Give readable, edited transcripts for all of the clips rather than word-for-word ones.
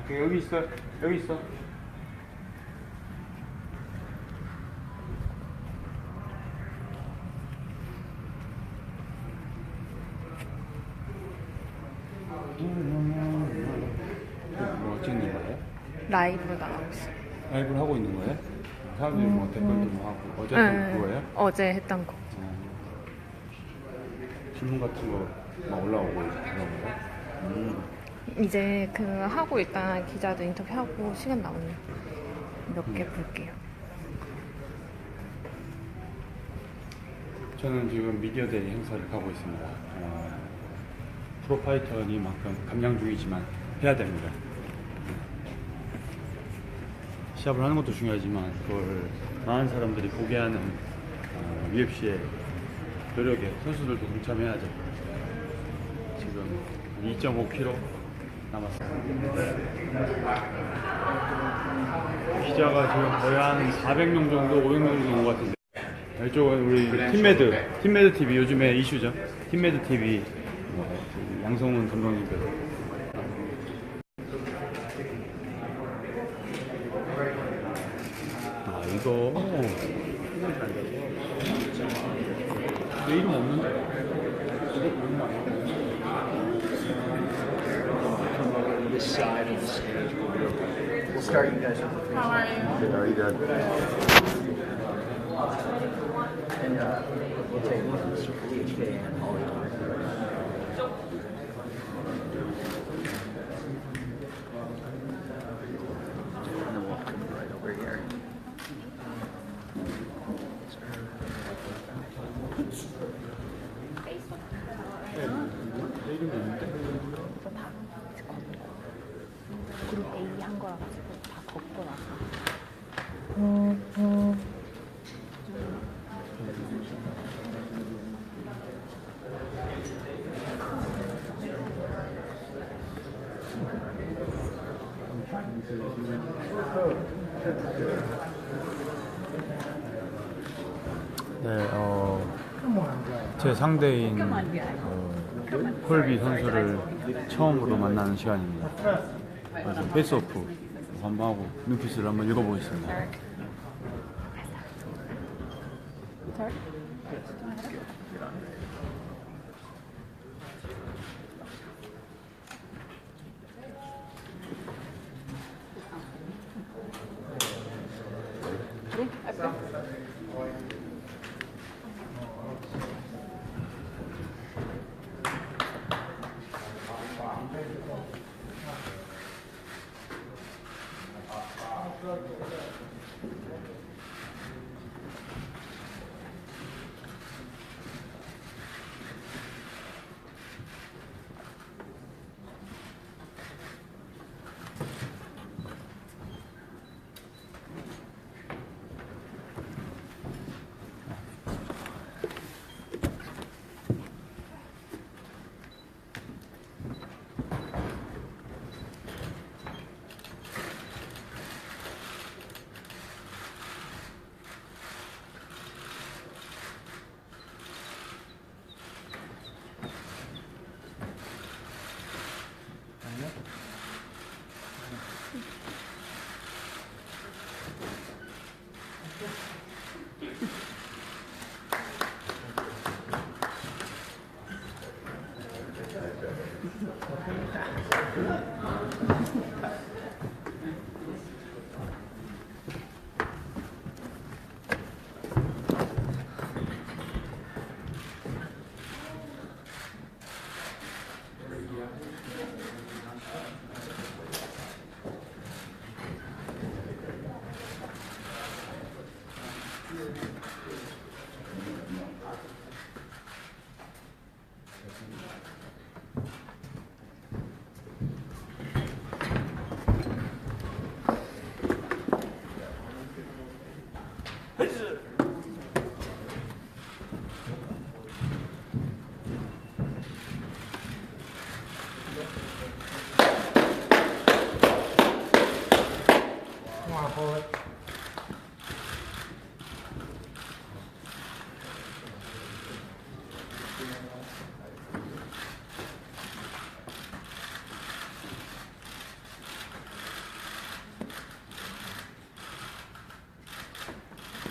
오케이, 여기 있어. 여기 있어. 뭐 찍는 거예요? 라이브가 나오고 있어. 라이브를 하고 있는 거예요? 사람들이 뭐 댓글도 뭐 하고 어제 했던 그거예요? 어제 했던 거. 질문 같은 거 막 올라오고 그런 거예요? 이제 그 하고 일단 기자도 인터뷰하고 시간 나오면 몇 개 볼게요. 저는 지금 미디어데이 행사를 가고 있습니다. 프로파이터니만큼 감량 중이지만 해야 됩니다. 시합을 하는 것도 중요하지만 그걸 많은 사람들이 보게 하는 UFC의 노력에 선수들도 동참해야죠. 지금 2.5km 남았습니다. 기자가 지금 거의 한 400명 정도, 500명 정도 온 것 같은데 이쪽은 우리 팀매드 TV 요즘에 이슈죠. 팀매드 TV 양성훈 감독님께서 이거 내 이름 없는데? This side of the stage we'll start you guys with the How are you? Good, are you good? and we'll take ones for DHK and Hollywood. And then we'll come right over here. 내 이름이 없는데? 그룹 A 한 거라 가지고 다 걷고 나서. 네, 제 상대인 콜비 선수를 처음으로 만나는 시간입니다. 그래서 페이스오프 한번 하고 눈빛을 한번 읽어보겠습니다.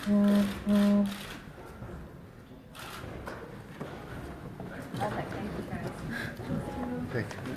Thank you.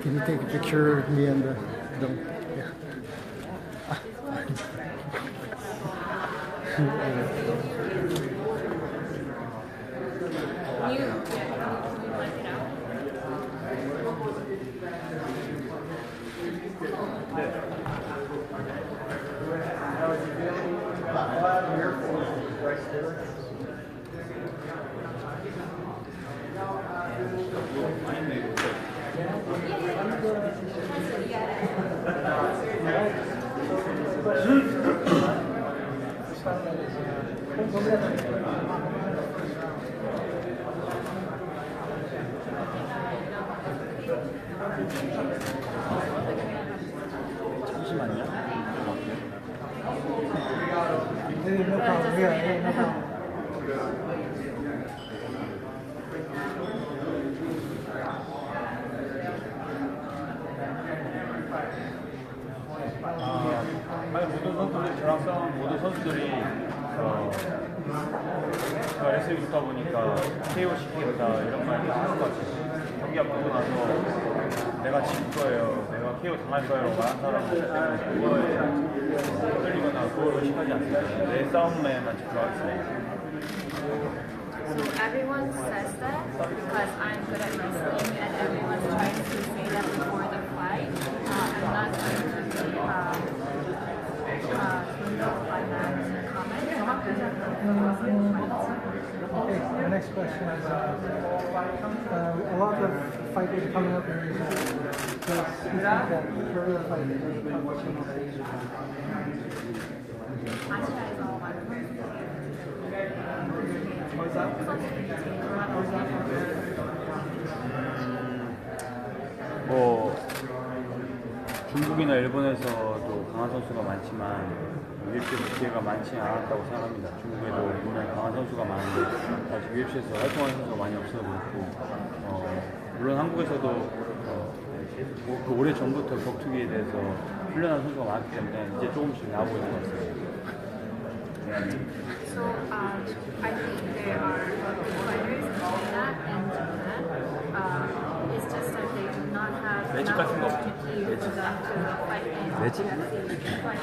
Can you take a picture of me and the dome? Yeah. 잠시만요. Hey, no problem. Yeah, hey, no problem. 아니 모든 선수들이 저랑 싸운 모든 선수들이 제가 레슬링 좋다 보니까 KO 시키겠다 이런 말 하는 것 같아요. 경기 앞두고 나서 내가 질 거예요, 내가 KO 당할 거예요 말한 사람은 그거에 흔들리거나 그걸 의식하지 않습니다. 내 싸움에만 집중하겠습니다. So everyone says that because I'm good at wrestling and everyone's trying to say that before the fight. I'm not going to be turned off by that comment. Okay, the next question is, a lot of fighters coming up in Asia. Does he think that further fighters will change Asia? 아시아에서 많은 뭐 중국이나 일본에서도 강한 선수가 많지만 UFC에서 기회가 많지 않았다고 생각합니다. 중국에도 분명히 강한 선수가 많은데 아직 UFC에서 활동하는 선수가 많이 없어서 그렇고 물론 한국에서도 그 오래 전부터 격투기에 대해서 훈련한 선수가 많기 때문에 이제 조금씩 나오고 있는 것 같습니다. So I think there are good fighters in China and Japan. It's just that they do not have 매직 enough 같은 거 없죠? opportunity for them to fight in 매직? UFC. But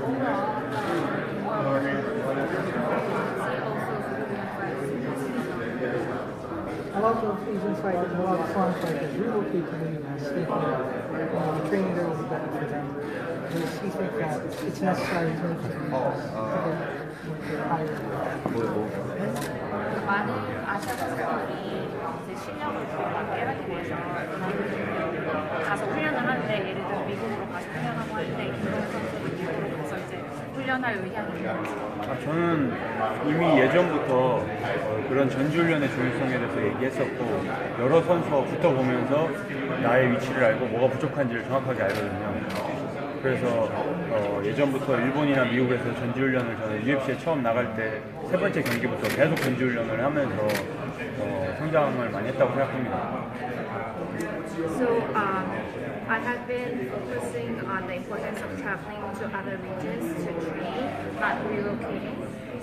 overall, more UFC also Korean fighters. A lot of Asian fighters, a lot of foreign fighters relocate to the US. They think the training there will be better for them. Does he think that it's necessary to make it higher? 많은 아시아 선수들이 이제 실력을 더 깨닫기 위해서 가서 훈련을 하는데 예를 들어 미국으로 가서 훈련하고 하는데 그런 선수들이 미국으로 가서 이제 훈련할 의향이 있는 거죠. 저는 이미 예전부터 그런 전지훈련의 중요성에 대해서 얘기했었고 여러 선수와 붙어보면서 나의 위치를 알고 뭐가 부족한지를 정확하게 알거든요. 그래서 예전부터 일본이나 미국에서 전지훈련을 저는 UFC에 처음 나갈 때 세 번째 경기부터 계속 전지훈련을 하면서 성장을 많이 했다고 생각합니다. So I have been focusing on the importance of traveling to other regions to train, not relocating.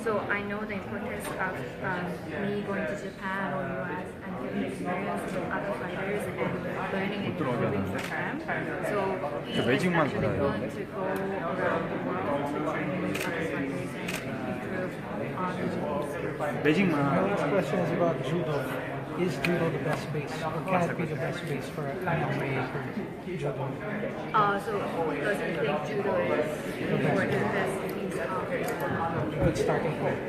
So I know the importance of me going to Japan or US and getting experience with other fighters and learning and improving from them. So he is actually willing to go around the world to train with other fighters and improve on the 매직만. My next question is about judo. Is judo the best base, or can it be the best base for MMA for judo? So doesn't think judo is for the best piece of Good starting point.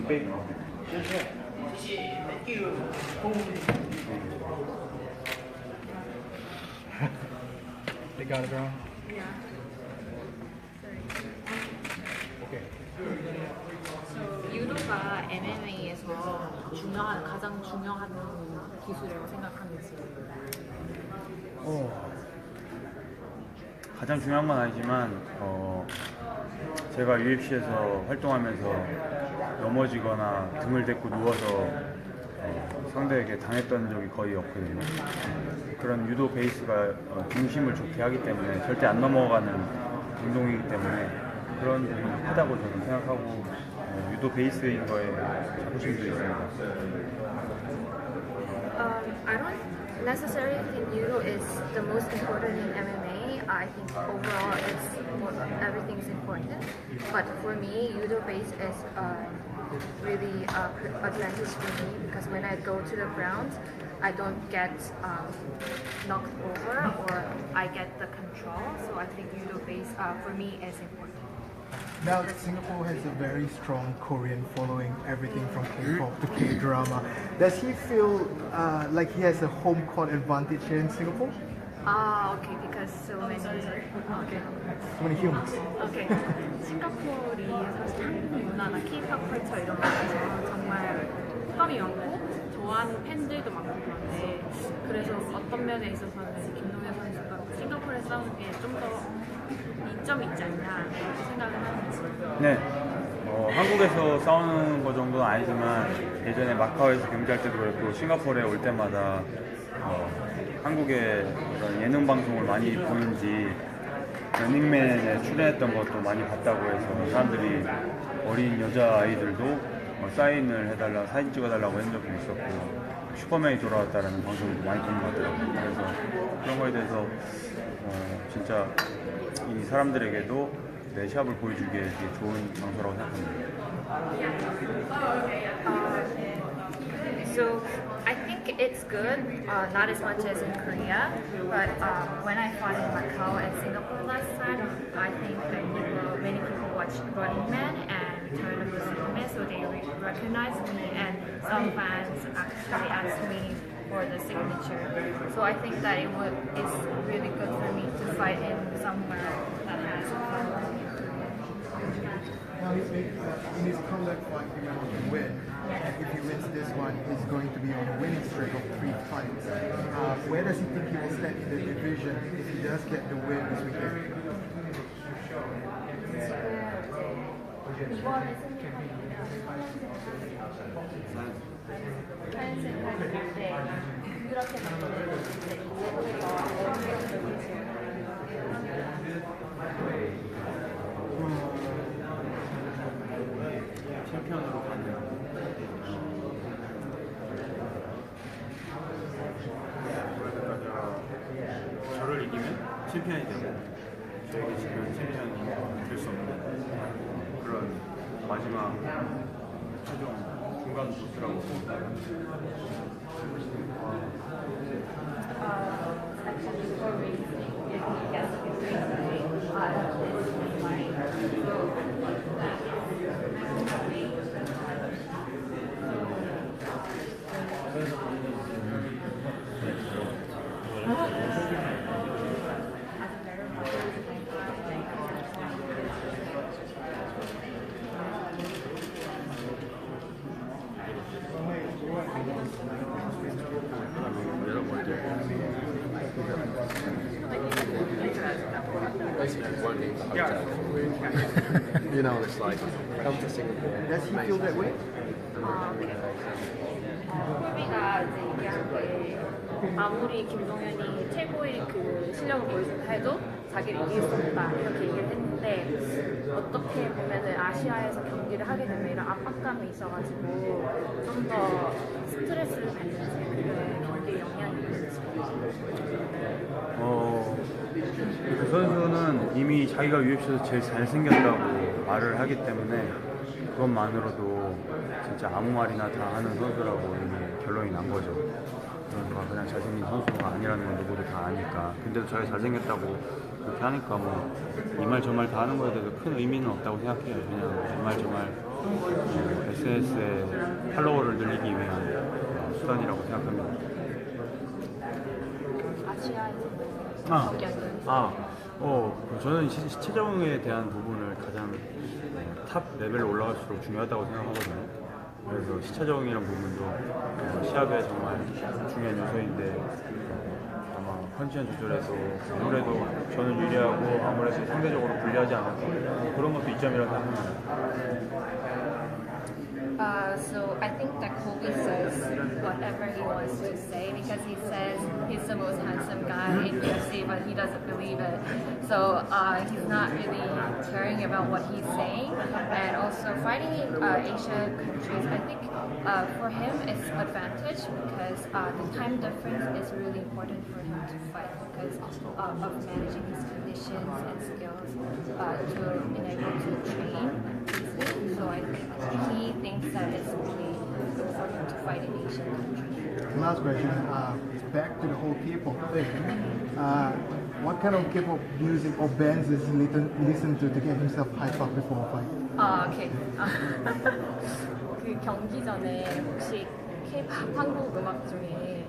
베이크. They got it wrong. Yeah. Sorry. Okay. 유도가 MMA에서 가장 중요한 기술이라고 생각하는지. 가장 중요한 건 아니지만 제가 UFC에서 활동하면서 넘어지거나 등을 댔고 누워서 상대에게 당했던 적이 거의 없거든요. 그런 유도 베이스가 중심을 좋게 하기 때문에 절대 안 넘어가는 운동이기 때문에 그런 부분이 크다고 저는 생각하고 유도 베이스인 거에 자부심도 있습니다. I don't necessarily think judo is the most important in MMA. I think overall everything is important. But for me, judo base is really advantage for me because when I go to the ground, I don't get knocked over or I get the control. So I think judo base for me is important. Now, Singapore has a very strong Korean following, everything from K-pop to K-drama. Does he feel like he has a home court advantage here in Singapore? Okay, because so many. Okay. So many humans. 오케이. 싱가포르이 사실 한국 문화나 K-pop 컬처 이런 거에서 정말 호감이 많고 좋아하는 팬들도 많고 그런데 그래서 어떤 면에 있어서는 김동현 선수가 싱가포르에 싸우는 게 좀 더 이점이 있지 않냐 이렇게 생각을 하는지. 네, 한국에서 싸우는 거 정도는 아니지만 예전에 마카오에서 경기할 때도 그랬고 싱가포르에 올 때마다 한국의 그런 예능 방송을 많이 보는지 러닝맨에 출연했던 것도 많이 봤다고 해서 사람들이 어린 여자 아이들도 사인을 해달라, 사진 찍어달라고 한 적도 있었고 슈퍼맨이 돌아왔다라는 방송도 많이 보는 것 같더라고요. 그래서 그런 거에 대해서 진짜 이 사람들에게도 내 샵을 보여주기에 되게 좋은 장소라고 생각합니다. So I think it's good, not as much as in Korea, but when I fought in Macau and Singapore last time, I think that many people watched Running Man and Return of the Superman, so they recognized me, and some fans actually asked me for the signature. So I think that it's really good for me to fight in somewhere that has Now, in his comeback fight, he went on to win. And if he wins this one, he's going to be on a winning streak of 3 fights. Where does he think he will stand in the division if he does get the win this weekend? 챔피언으로 가는 저를 이기면 챔피언이 되고 저에게 지면 챔피언이 될 수 없는 그런 마지막 최종 중간 보스라고 생각합니다. Basically, you won't leave the hotel for a week. You know what it's like. Come to Singapore. Does he feel that way? 콜비가 이제 얘기한 거에 아무리 김동현이 최고의 그 실력을 보여준다 해도 자기를 이길 수 없다 이렇게 얘기를 했는데 어떻게 보면은 아시아에서 경기를 하게 되면 이런 압박감이 있어가지고 좀 더 스트레스를 받는지 그게 경기에 영향이 있는지. 그 선수는 이미 자기가 UFC에서 제일 잘생겼다고 말을 하기 때문에 그것만으로도 진짜 아무 말이나 다 하는 선수라고 이미 결론이 난 거죠. 그러니까 그냥 잘생긴 선수가 아니라는 건 누구도 다 아니까. 근데도 자기가 잘생겼다고 그렇게 하니까 뭐 이 말 저 말 다 하는 거에 대해서 큰 의미는 없다고 생각해요. 그냥 이 말 저 말 SNS의 팔로워를 늘리기 위한 수단이라고 생각합니다. 저는 시체적에 대한 부분을 가장 탑 레벨로 올라갈수록 중요하다고 생각하거든요. 그래서 시차적이란 부분도 시합에 정말 중요한 요소인데 아마 컨디션 조절에서 아무래도 저는 유리하고 아무래도 상대적으로 불리하지 않을까 그런 것도 이점이라고 생각합니다. So I think that Kobe says whatever he wants to say because he says he's the most handsome guy in UFC, but he doesn't believe it. So he's not really caring about what he's saying. And also fighting in Asian countries, I think for him it's advantage because the time difference is really important for him to fight because of managing his conditions and skills to enable to train easily. So I think he thinks that it's really important to fight in Asian countries. Last question, back to the whole K-pop thing. What kind of K-pop music or bands does he listen to get himself hyped up before a fight? 오케이. 그 경기 전에 혹시 K-pop 한국 음악 중에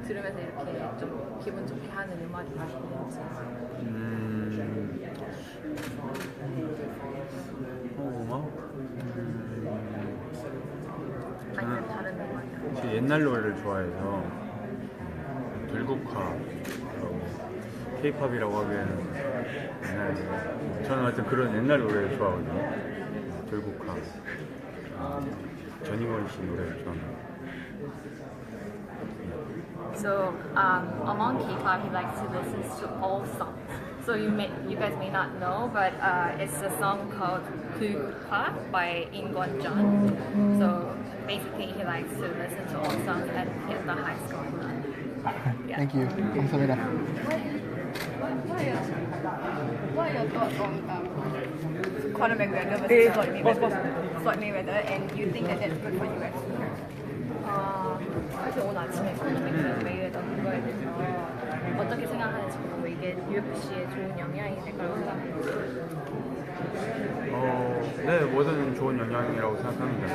들으면서 이렇게 좀 기분 좋게 하는 음악이 있는지. 아니면 다른 음악이요? 제 옛날 노래를 좋아해서 들국화, K-팝이라고 하기에는 옛날 저는 하여튼 그런 옛날 노래를 좋아하거든요. 들국화, 전인권 씨 노래를 좋아합니다. So among K-pop, he likes to listen to all songs. So you guys may not know, but it's a song called Goodluck by Dong Hyun. So basically, he likes to listen to all songs and hit the high score. Yeah. Thank you. 감사합니다. What are your thoughts on Conor McGregor versus Floyd Mayweather, and you think that that's good for UFC? 사실 오늘 아침에 코너 맥그레거 메이웨더 그거에 대해서 어떻게 생각하는지 보고 이게 UFC에 좋은 영향이 될 거라고 생각합니다. 네, 뭐든 좋은 영향이라고 생각합니다.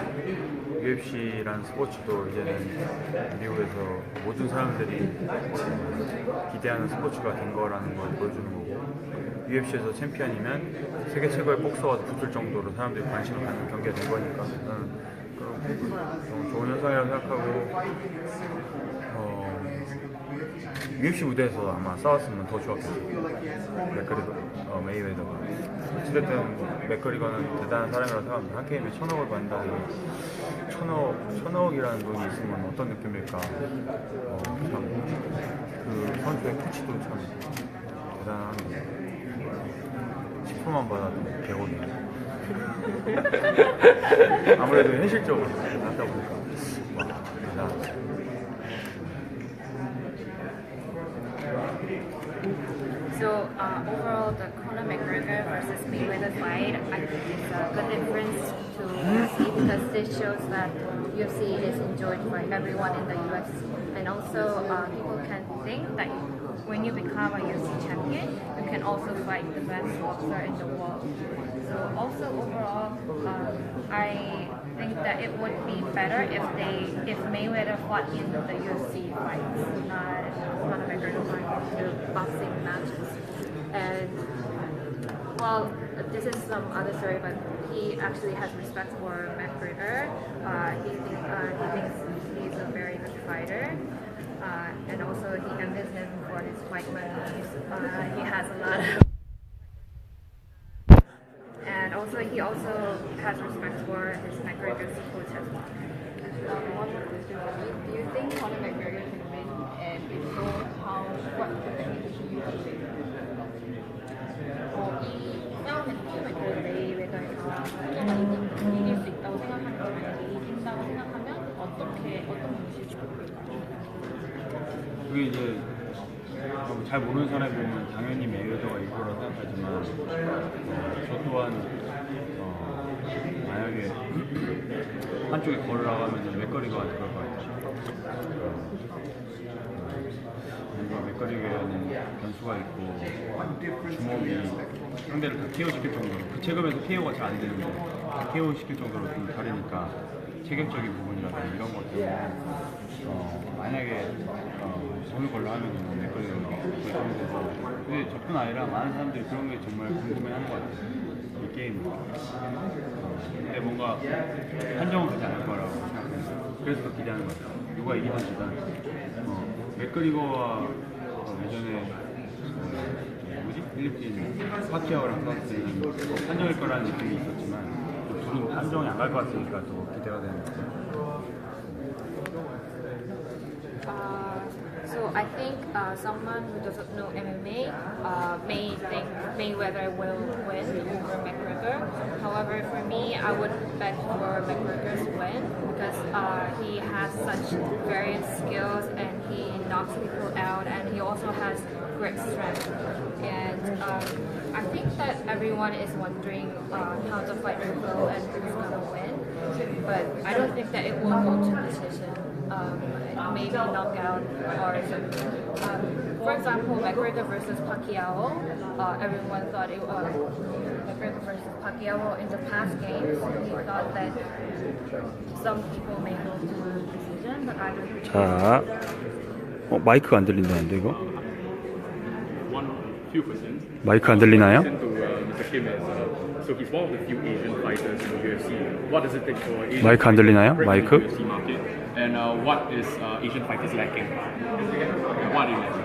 UFC란 스포츠도 이제는 미국에서 모든 사람들이 기대하는 스포츠가 된 거라는 걸 보여주는 거고 UFC에서 챔피언이면 세계 최고의 복서와 붙을 정도로 사람들이 관심을 갖는 경기가 된 거니까 좋은 현상이라고 생각하고 UFC 무대에서 아마 싸웠으면 더 좋았겠죠. 맥거리거, 메이웨더가 어찌됐든 맥거리거는 대단한 사람이라고 생각합니다. 한 게임에 1,000억을 받는다는 1,000억이라는 돈이 있으면 어떤 느낌일까. 참 그 선수의 코치도 참 대단합니다. 10%만 받아도 100억이에요. 아무래도 현실적으로 하다 보니까 대단하다. So overall, the Conor McGregor versus Mayweather fight, I think it's a good difference to UFC because this shows that UFC is enjoyed by everyone in the US, and also people can think that when you become a UFC champion, you can also fight the best boxer in the world. So also overall, I think that it would be better if Mayweather fought in the UFC fights, not Conor McGregor fight in the boxing matches. And well, this is some other story, but he actually has respect for McGregor. He thinks he's a very good fighter. And also he envies him for his fight money. He has a lot of and also he also has respect for his McGregor's coach as well. One more question. Do you think Conor McGregor can win, and if so, what technique should you use? 이 싸움에서 그 메이웨더가 이길 수 있다고 생각하는 만약에 이긴다고 생각하면 어떤 방식이 좋을까요? 그게 이제 잘 모르는 사람이 보면 당연히 메이웨더가 이길 거라고 생각하지만 저 또한 만약에 한쪽에 걸을 나가면 맥거리가 그럴 것 같아요. 뭔가 맥거리에는 변수가 있고 주먹이 상대를 다 KO 시킬 정도로 그 체급에서 KO가 잘 안 되는데 다 KO 시킬 정도로 좀 다르니까 체격적인 부분이라든지 이런 것 때문에 만약에 오늘 걸로 하면은 맥거리가 되고 근데 저뿐 아니라 많은 사람들이 그런 게 정말 궁금해하는 것 같아요. 이 게임을. 근데 뭔가 한정은 가지 않을 거라고 생각합니다. 그래서 더 기대하는 것 같아요. 누가 이기든 지든 맥그리거와 예전에 필리핀 파키아오랑 싸웠을 때는 한정일 거라는 느낌이 있었지만 둘은 한정이 안 갈 것 같으니까 더 기대가 되는 것 같아요. So I think someone who doesn't know MMA may think Mayweather will win over McGregor. However, for me, I would bet for McGregor's win because he has such various skills and he knocks people out and he also has great strength. And I think that everyone is wondering how the fight will go and who's gonna win. But I don't think that it will go to decision. Maybe knockout or something. For example, McGregor versus Pacquiao, everyone thought it was McGregor versus Pacquiao in the past games. We thought that some people may go to decision, but I don't think. 자, 마이크가 안 들린다는데 이거? 마이크 안 들리나요? So he's one of the few Asian fighters in the UFC. What does it take for Asian 마이크 안 들리나요? break 마이크? the UFC market? And what is Asian fighters lacking? What are you lacking?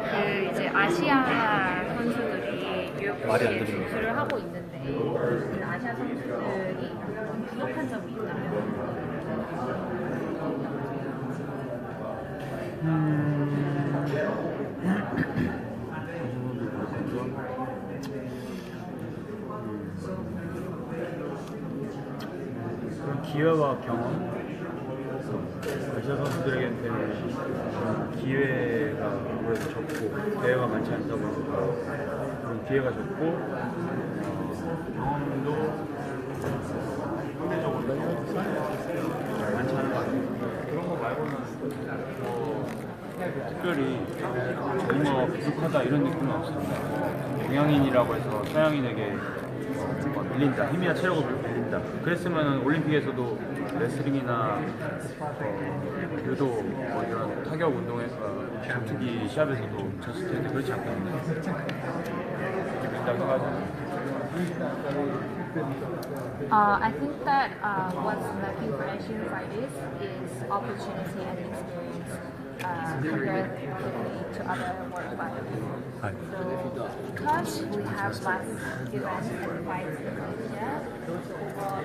그 이제 아시아 선수들이 UFC에 진출을 하고 있는데 그 아시아 선수들이 부족한 점이 있다면 그런 기회와 경험 아시아 선수들에게는 그런 기회가 아무래도 적고 대회가 많지 않다 보니까 그런 기회가 적고 경험도 상대적으로 많지 않은 것 같아요. 그런 거 말고는 특별히 뭔가 부족하다 이런 느낌은 없습니다. 동양인이라고 해서 서양인에게 밀린다, 힘이나 체력을 밀린다. 그랬으면 올림픽에서도 레슬링이나 유도 이런 타격 운동에서 전투기 시합에서도 졌을 텐데 그렇지 않거든요. 이렇게 밀린다고 생각하잖아요. I think that what's lacking for Asian fighters is opportunity and experience comparatively to other world fighters. So because we have less events and fights in Asia, overall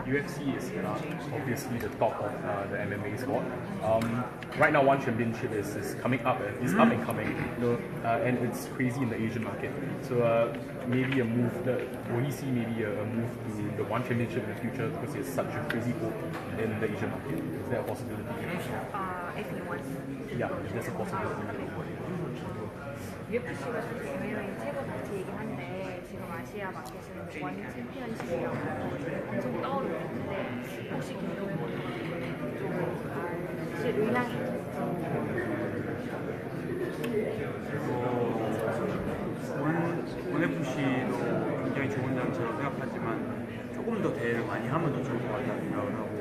UFC is obviously the top of the MMA sport. Right now, one championship is coming up. It's up and coming, and it's crazy in the Asian market. So maybe a move. Will he see maybe a move to the one championship in the future because it's such a crazy hope in the Asian market? Is there a possibility? if you want. Yeah, there's a possibility. UFC가 대회의 최고 단체이긴 한데 지금 아시아 마켓은 원 챔피언십이라고 엄청 떠오르고 있는데 혹시 김동현 선수는 좀 혹시 의향이 ONFC도 굉장히 좋은 단체라고 생각하지만 조금 더 대회를 많이 하면 더 좋을 것 같다는 생각을 하고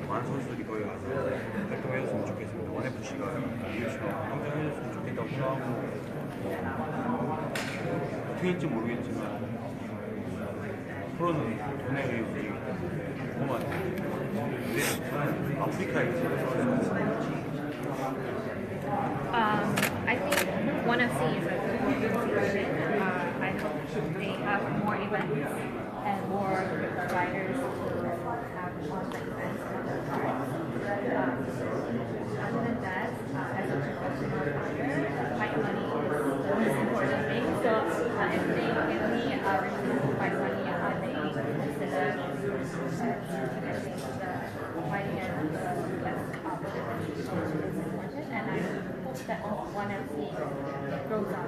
많은 선수들이 거기 가서 활동해줬으면 좋겠습니다. ONFC가 성장해줬으면 좋겠다고 생각하고 어떻게 할지 모르겠지만 프로는 돈에 의해 움직이기 때문에 그거만 근데 아프리카에 I think one of these is a good institution. I hope they have more events and more riders to have on the events. Other than that, as a professional fighter, fight money is the most important thing. So if they give me a reason to fight money, I may consider fighting at the less and I hope that one FC grows up.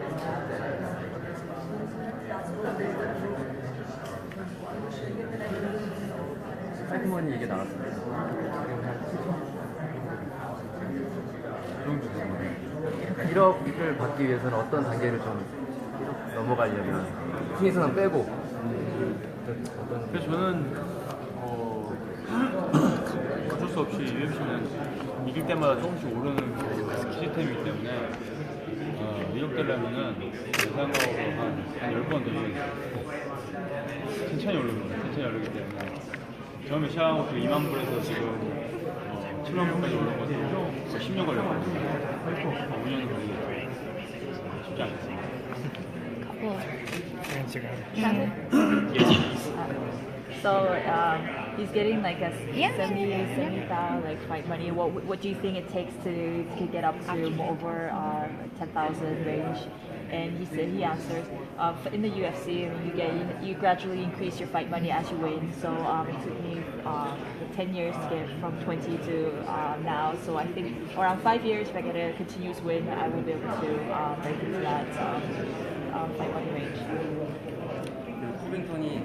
파이트머니 얘기 나왔어요. 약간 1억을 받기 위해서는 어떤 단계를 좀 넘어가려면 승리선언 빼고 그래서 저는 어쩔 수 없이 UFC는 이길 때마다 조금씩 오르는 그 시스템이기 때문에 1억 되려면은 제 생각으로 한 10번 더 천천히 오르는 거예요. 천천히 오르기 때문에 처음에 시작한 것도 2만 불에서 지금 7만 불까지 오른 것도 10년 걸렸거든요. 5년은 걸리겠죠. 쉽지 않겠습니다. So he's getting like a 70,000 like fight money. What do you think it takes to get up to over 10,000 range? And he answers in the UFC you gradually increase your fight money as you win. So it took me 10 years to get from 20 to now. So I think around 5 years, if I get a continuous win, I will be able to break into that fight money range. 코빙턴이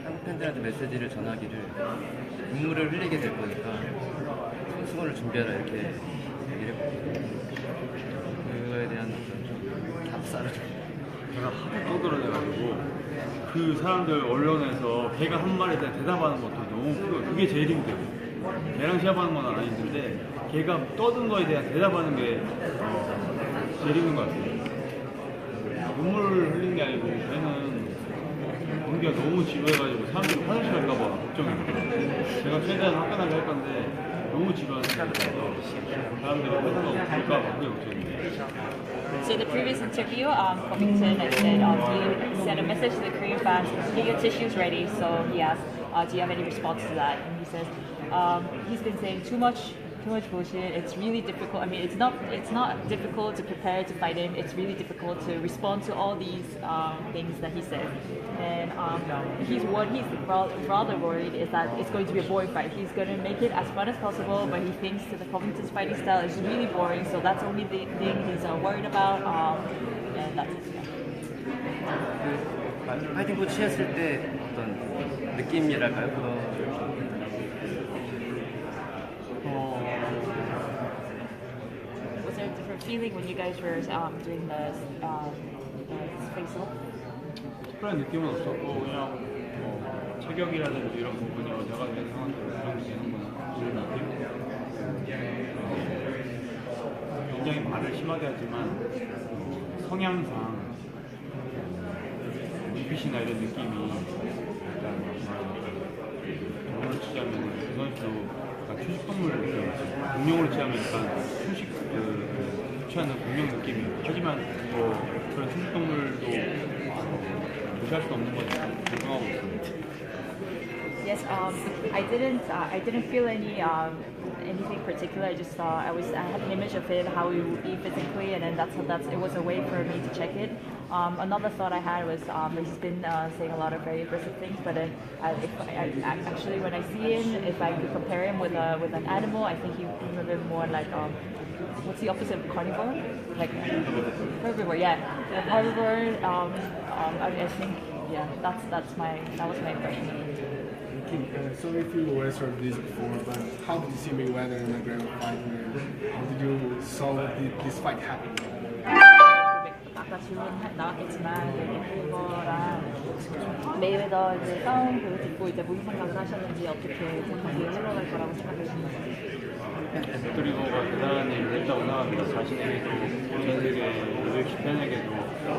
한국 팬들한테 메시지를 전하기를 눈물을 흘리게 될 거니까 승원을 준비하라 이렇게 얘기를 했거든요. 그거에 대한 어떤 좀 답사를 좀 제가 하도 떠들어내가지고 그 사람들 언론에서 걔가 한 말에 대한 대답하는 것도 너무 그게 제일 힘들어요. 걔랑 시합하는 건 안 힘든데 걔가 떠든 거에 대한 대답하는 게 제일 힘든 것 같아요. 눈물을 흘린 게 아니고 걔는 공기가 너무 지루해가지고 사람들이 화장실 갈까 봐 걱정해요. 제가 최대한 화끈하게 할 건데 너무 지루한 상태라서 사람들이 화장실 갈까 봐 그게 걱정이에요. So in the previous interview, Covington had said he sent a message to the Korean fans, get your tissues ready. So he asked, do you have any response to that? And he says, he's been saying too much bullshit. It's really difficult. I mean, it's not difficult to prepare to fight him. It's really difficult to respond to all these things that he says. And he's rather worried is that it's going to be a boring fight. He's going to make it as fun as possible, but he thinks that the Covington's fighting style is really boring. So that's the only thing he's worried about. And that's it. 파이팅 코치 했을 때 어떤 느낌이랄까요? Was there a different feeling when you guys were doing the face-off? 특별한 느낌은 없었고 그냥 체격이라든지 이런 부분이 내가 예상한 대로 되는 거나 그런 느낌. 굉장히 말을 심하게 하지만 성향상 눈빛이나 이런 느낌이 약간 정으로 치자면 그 선수도 약간 초식동물 느낌, 공룡으로 치자면 약간 초식 취하는 공룡 느낌이에요. 하지만 그런 초식동물도 무시할 수 없는 거니까 걱정하고 있습니다. Yes, I didn't feel anything particular. I just I had an image of it, how he would be physically, and then it was a way for me to check it. Another thought I had was he's been saying a lot of very aggressive things, but then actually when I see him, if I could compare him with an animal, I think he's a bit more like what's the opposite of carnivore? Like herbivore, yeah, herbivore. I think that was my impression. Sorry if you answered this before, but how did you see Mayweather in McGregor fight? How did you saw this fight happen? 아까 질문 나왔겠지만 그거랑 메이웨더 이제 싸움 그거 듣고 이제 무슨 생각을 하셨는지 어떻게 경기에 흘러갈 거라고 생각하시나요? 그리고가 대단한 일을 했다고 생각합니다. 자신에게도 전 세계 UFC 팬에게도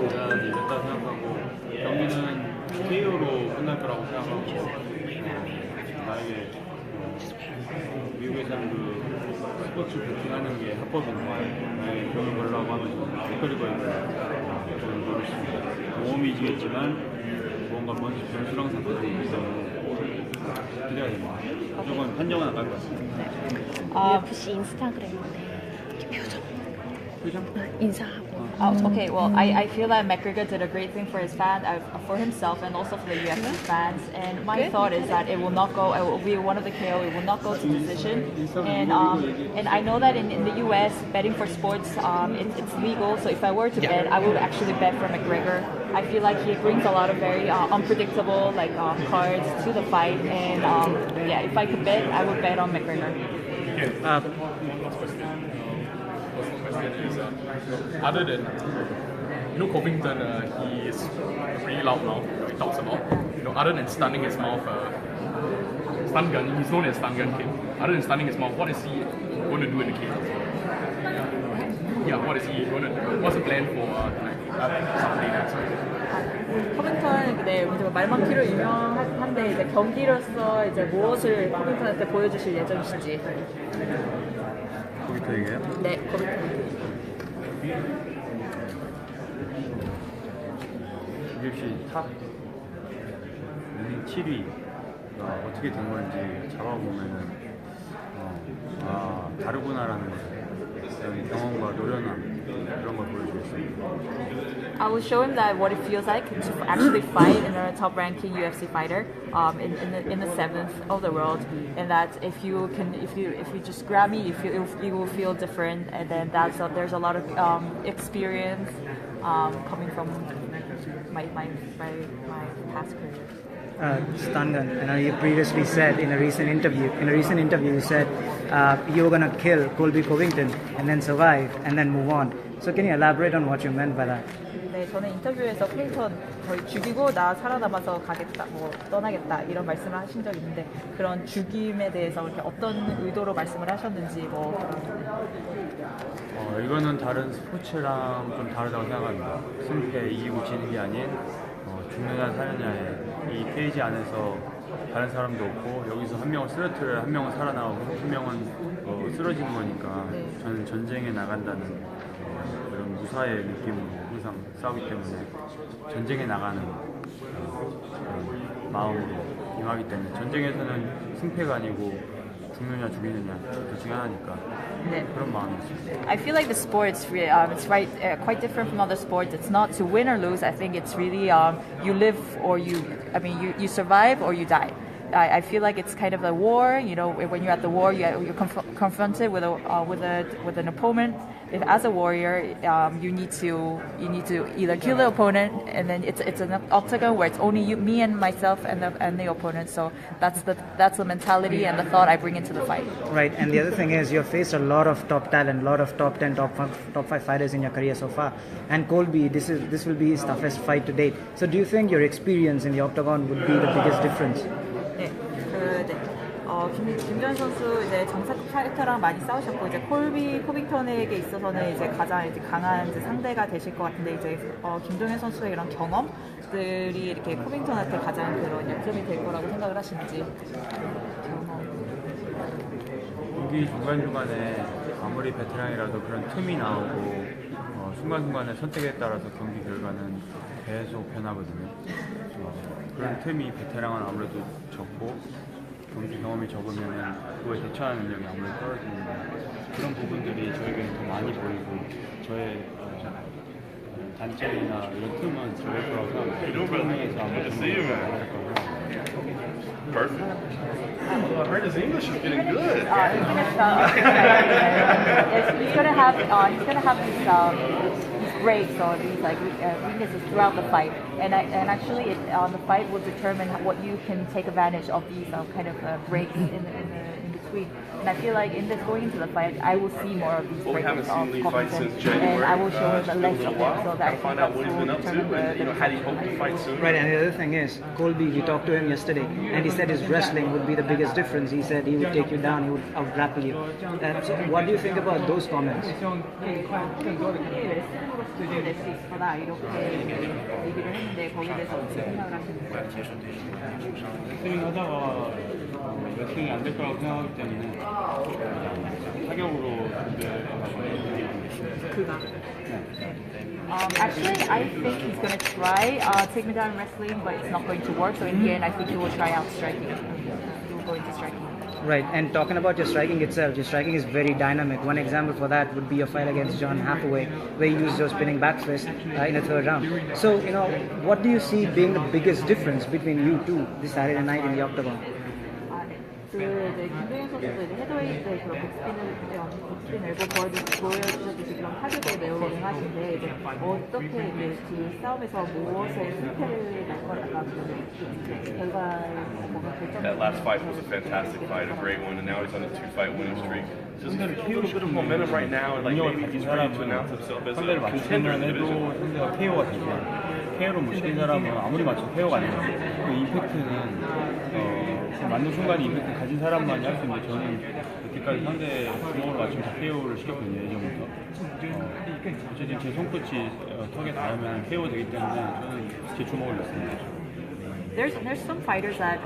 대단한 일을 했다고 생각하고 경기는 KO로 끝날 거라고 생각하고 나에게 미국에서는 그 스포츠 베팅하는 게 합법인데 나에게 병을 걸라고 하면 못 걸릴 거예요. 저는 모르겠습니다. 모험이지만 뭔가 변수랑 상관이 있어서 기대가 됩니다. 무조건 판정은 안 갈 것 같습니다. UFC 인스타그램인데 이렇게 표정 인사하고 Okay, well, I feel that McGregor did a great thing for his for himself, and also for the UFC fans. And my thought is that it will not go. It will be one of the KO. It will not go to decision. And I know that in the US, betting for sports, it's legal. So if I were to bet, I would actually bet for McGregor. I feel like he brings a lot of very unpredictable cards to the fight. And yeah, if I could bet, I would bet on McGregor. Other than Covington, he is pretty loud now. He talks a lot. Other than stunning his mouth, Stun Gun, he's known as Stun Gun Kim. Other than stunning his mouth, what is he going to do in the cage? Yeah, what is he going to do? What's the plan for Saturday night? 커빙턴 이제 말 많기로 유명한데 이제 경기로서 이제 무엇을 커빙턴한테 보여주실 예정이신지. 거기서 얘기해요? 네, 커빙턴. UFC 탑 7위가 어떻게 된 건지 잡아보면은 다르구나라는 경험과 노련함 그런 걸 보여주겠습니다. I will show him that what it feels like to actually fight in a top-ranking UFC fighter in the 7th of the world, and that if you just grab me, you will feel different, and then there's a lot of experience coming from my past career. Stun Gun, I know you previously said in a recent interview you said you were gonna kill Colby Covington and then survive and then move on. So can you elaborate on what you meant by that? 네, 저는 인터뷰에서 클린턴 거의 죽이고 나 살아남아서 가겠다, 떠나겠다 이런 말씀을 하신 적이 있는데 그런 죽임에 대해서 이렇게 어떤 의도로 말씀을 하셨는지 이거는 다른 스포츠랑 좀 다르다고 생각합니다. 승패 이기고 지는 게 아닌 죽느냐 사느냐에 이 케이지 안에서 다른 사람도 없고 여기서 한 명을 쓰러뜨려 한 명은 살아나오고 한 명은 쓰러지는 거니까 저는 전쟁에 나간다는 그런 무사의 느낌으로 항상 싸우기 때문에 전쟁에 나가는 마음으로 임하기 때문에 전쟁에서는 승패가 아니고 죽느냐 죽이느냐 둘 중에 하나니까 그런 마음이 있습니다. I feel like the sports, it's quite different from other sports. It's not to win or lose. I think it's really you live or you survive or you die. I feel like it's kind of a war. When you're at the war, you're confronted with an opponent. If as a warrior, you need to either kill the opponent, and then it's an octagon where it's only me and myself and the opponent. So that's the mentality and the thought I bring into the fight. Right, and the other thing is you've faced a lot of top talent, a lot of top 10, top 5 fighters in your career so far. And Colby, this will be his toughest fight to date. So do you think your experience in the octagon would be the biggest difference? 김전 선수 이제 정상급 파이터랑 많이 싸우셨고 이제 콜비 코빙턴에게 있어서는 이제 가장 강한 상대가 되실 것 같은데 이제 김종현 선수의 이런 경험들이 이렇게 코빙턴한테 가장 그런 약점이 될 거라고 생각을 하시는지. 경기 중간중간에 아무리 베테랑이라도 그런 틈이 나오고 순간순간의 선택에 따라서 경기 결과는 계속 변하거든요. 그런 틈이 베테랑은 아무래도 적고 경기 경험이 적으면 그거에 대처하는 능력이 아무래도 떨어지는데 그런 부분들이 저에게는 더 많이 보이고 저의 단점이나 이런 틈은 적을 거라고 생각합니다. 틈에서 아무래도 많을 거라고 Perfect. Well, I heard his English is getting good. He's gonna have these breaks or these weaknesses throughout the fight, and actually the fight will determine what you can take advantage of these breaks in between. And I feel like going into the fight, I will see more of these breaks. We haven't seen Lee fight since January. And I will show him less of them, so that find out what he's been up to, and how do you hope to fight soon. Right, and the other thing is, Colby, we talked to him yesterday, and he said his wrestling would be the biggest difference. He said he would take you down, he would out-grapple you. So what do you think about those comments? 레슬링하다가 레슬링이 안 될 거라고 생각하기 때문에 타격으로 Actually, I think he's going to try take me down wrestling, but it's not going to work. So in the end, I think he will try out striking. He will go into striking. Right, and talking about your striking itself, your striking is very dynamic. One example for that would be your fight against John Hathaway, where you used your spinning back fist in the third round. So, what do you see being the biggest difference between you two this Saturday night in the Octagon? 그 이제 김동현 선수도 이제 헤드웨이트 그런 백스핀 엘보 보여주셨듯이 그런 타격에 매우 능하신데 이제 어떻게 이제 그 싸움에서 무엇에 실패를 날 거라가 결과를 보면 That last fight was a fantastic fight, a great one, and now he's on a 2-fight winning streak. Just a little bit of momentum right now, and like maybe he's ready to announce himself as 상대를 a contender in the 맞추면 해도 division. 상대가 KO가 되고 KO로 못 시킨 사람은 아무리 맞춰도 KO가 안 돼요. 그 임팩트는 맞는 순간에 임팩트 가진 사람만이 할 수 있는데 저는 여태까지 상대 주먹으로 맞추면 다 KO를 시켰거든요. 예전부터. 어쨌든 제 손끝이 턱에 닿으면 KO 되기 때문에 저는 제 주먹을 넣습니다. There's some fighters that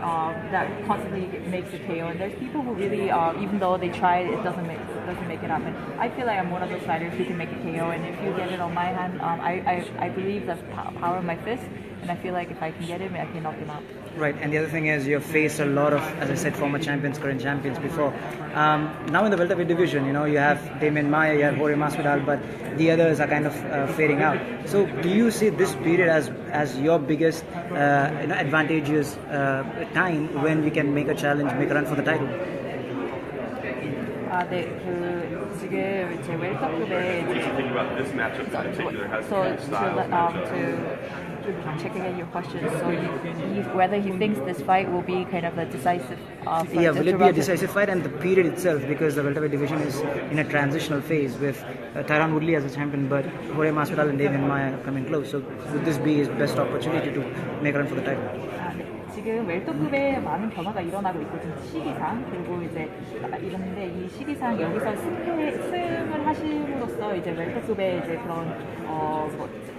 constantly makes a KO, and there's people who really even though they try, it doesn't make it happen. I feel like I'm one of those fighters who can make a KO, and if you get it on my hand, I believe the power of my fist, and I feel like if I can get him, I can knock him out. Right, and the other thing is you've faced a lot of, as I said, former champions, current champions before. Now in the welterweight division, you have Damian Maia, you have Jorge Masvidal, but the others are kind of fading out. So do you see this period as your biggest advantageous time when we can make a challenge, make a run for the title? 네, 지금 제 웰터급에 What do you think about this matchup in particular? Has so the style of matchup? to check again your question, so whether he thinks this fight will be kind of a decisive fight. Yeah, will it be a decisive fight, and the period itself, because the welterweight division is in a transitional phase with Tyron Woodley as a champion, but Jorge Masvidal and Damian Maia coming close. So would this be his best opportunity to make a run for the title? 지금 웰터급에 많은 변화가 일어나고 있거든요. 시기상 그리고 이제 이런데 이 시기상 여기서 승을 하심으로써 이제 웰터급의 이제 그런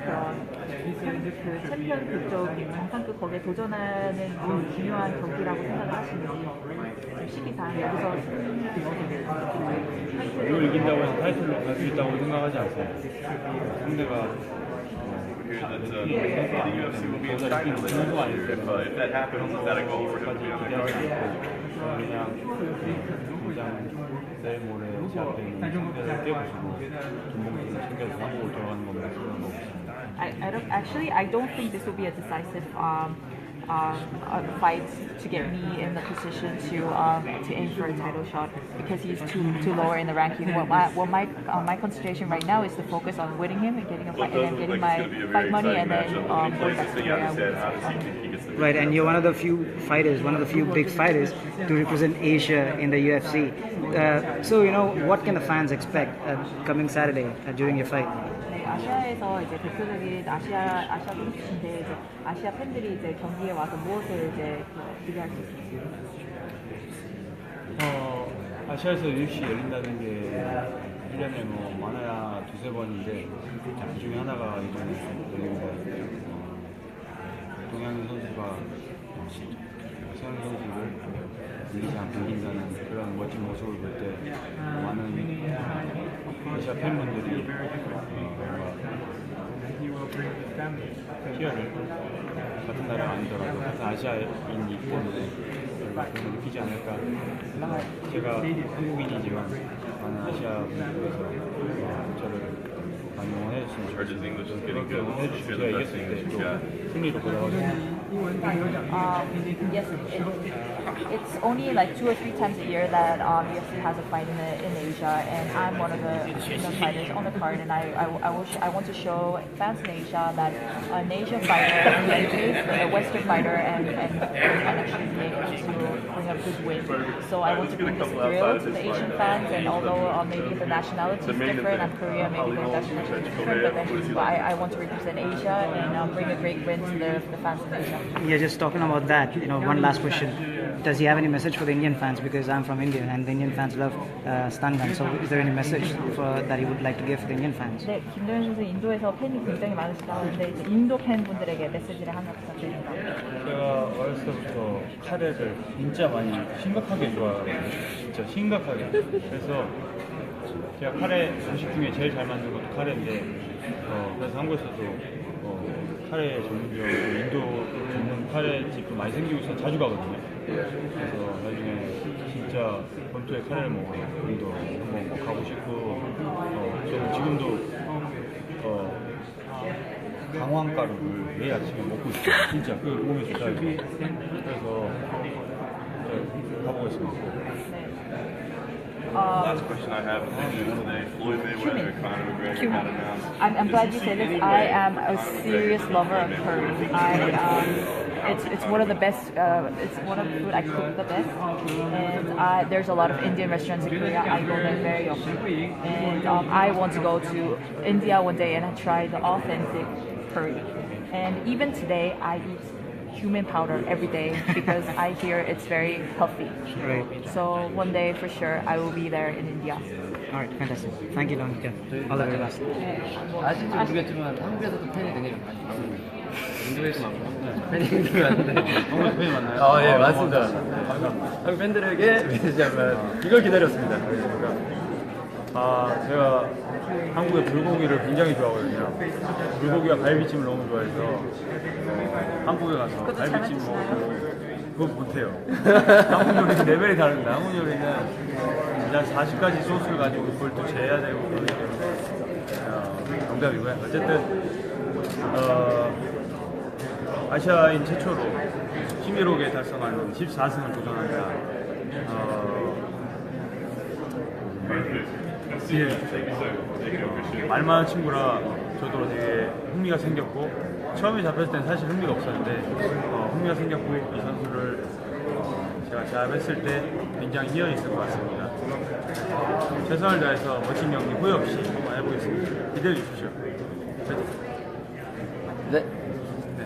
그 챔피언 그쪽 정상급 거기에 도전하는 중요한 경기라고 생각을 하시는지 시기상 여기서 이걸 이긴다고 해서 타이틀로 갈 수 있다고 생각하지 않습니다. 상대가 The UFC will be in China later. If that happens, is that a goal for him to be on the card? 그냥 내일 모레 시합되는 상대를 깨부수고 전봉기를 챙겨서 한국으로 들어가는 겁니다. I don't think this will be a decisive fight to get me in the position to aim for a title shot because he's too lower in the ranking. My concentration right now is to focus on winning him and getting a fight and then getting my fight money and then going back to Korea. Right, and you're one of the few fighters, one of the few big fighters to represent Asia in the UFC. So what can the fans expect coming Saturday during your fight? 아시아에서 이제 대표적인 아시아 선수인데 이제 아시아 팬들이 이제 경기에 와서 무엇을 이제 기대할 수 있을까요? 아시아에서 UFC 열린다는 게 1년에 많아야 2-3번인데 그 중에 하나가 이번에 열린 거예요. 동양인 선수가 서양 선수를 밀리지 않고 이긴다는 그런 멋진 모습을 볼 때 많은 아시아 팬분들이 티어를 같은 나라가 아니더라도 같은 아시아인이기 때문에 그런 걸 느끼지 않을까. 제가 한국인이지만 많은 아시아 분들께서 저를 많이 응원해주시면 그렇게 응원해주시면 제가 이겼을 때 또 승리로 돌아가겠습니다. Yes, it's only like 2 or 3 times a year that UFC has a fight in Asia, and I'm one of the fighters on the card, and I want to show fans in Asia that an Asian fighter can be a Western fighter and actually be able to bring a good win. So I want to bring this thrill to the Asian fans, and although maybe the nationality is different, I'm Korean, maybe the nationality is different, but I want to represent Asia and bring a great win to the fans in Asia. Yeah, just talking about that, one last question. Does he have any message for the Indian fans? Because I'm from India and the Indian fans love Stun Gun. So is there any message that he would like to give to the Indian fans? 네, 김동현 선수 인도에서 팬이 굉장히 많으시다고 하는데 이제 인도 팬분들에게 메시지를 하나 부탁드립니다. 제가 어렸을 때부터 카레를 진짜 많이 심각하게 좋아하거든요. 진짜 심각하게. 그래서 제가 카레 음식 중에 제일 잘 만든 것도 카레인데 그래서 한국에서도 카레 전문점, 인도 전문 카레집도 많이 생기고 있어서 자주 가거든요. 그래서 나중에 진짜 본토의 카레를 먹으러 인도 한번 꼭 가고 싶고, 저는 지금도 강황가루를 매일 아침에 먹고 있어요. 진짜 그 몸에 좋다 해서. 그래서 가보겠습니다. Last question I have is today, Floyd Mayweather and Conor McGregor got announced. I'm glad you said this. I am a serious lover of curry. It's one of the best. It's one of the food I cook the best. And there's a lot of Indian restaurants in Korea. I go there very often. And I want to go to India one day and try the authentic curry. And even today, I eat cumin powder every day because I hear it's very healthy. Right. So one day for sure I will be there in India. All right, fantastic. Thank you, Dong Hyun Kim. All the very best. 아실지 모르겠지만 한국에서도 팬이 굉장히 많이 있어요. 인도에서 팬이 굉장히 많은데. 한국 팬이 많나요? 예, 맞습니다. 감사합니다. 한국 팬들에게 메시지 한번. 이걸 기다렸습니다. 제가 한국의 불고기를 굉장히 좋아하거든요. 불고기와 갈비찜을 너무 좋아해서 한국에 가서 갈비찜 먹고 그거 못해요. 한국 요리는 레벨이 다릅니다. 한국 요리는 그냥 40가지 소스를 가지고 그걸 또 재야 되고 그러기 때문에 농담이고요. 어쨌든 아시아인 최초로 신기록에 달성한 14승을 도전합니다. 말 많은 친구라 저도 되게 흥미가 생겼고, 처음에 잡혔을 땐 사실 흥미가 없었는데 흥미가 생겼고, 이 선수를 제가 제압했을 때 굉장히 희열이 있을 것 같습니다. 최선을 다해서 멋진 경기 후회 없이 한번 해보겠습니다. 기대해 주십시오. 네. 네.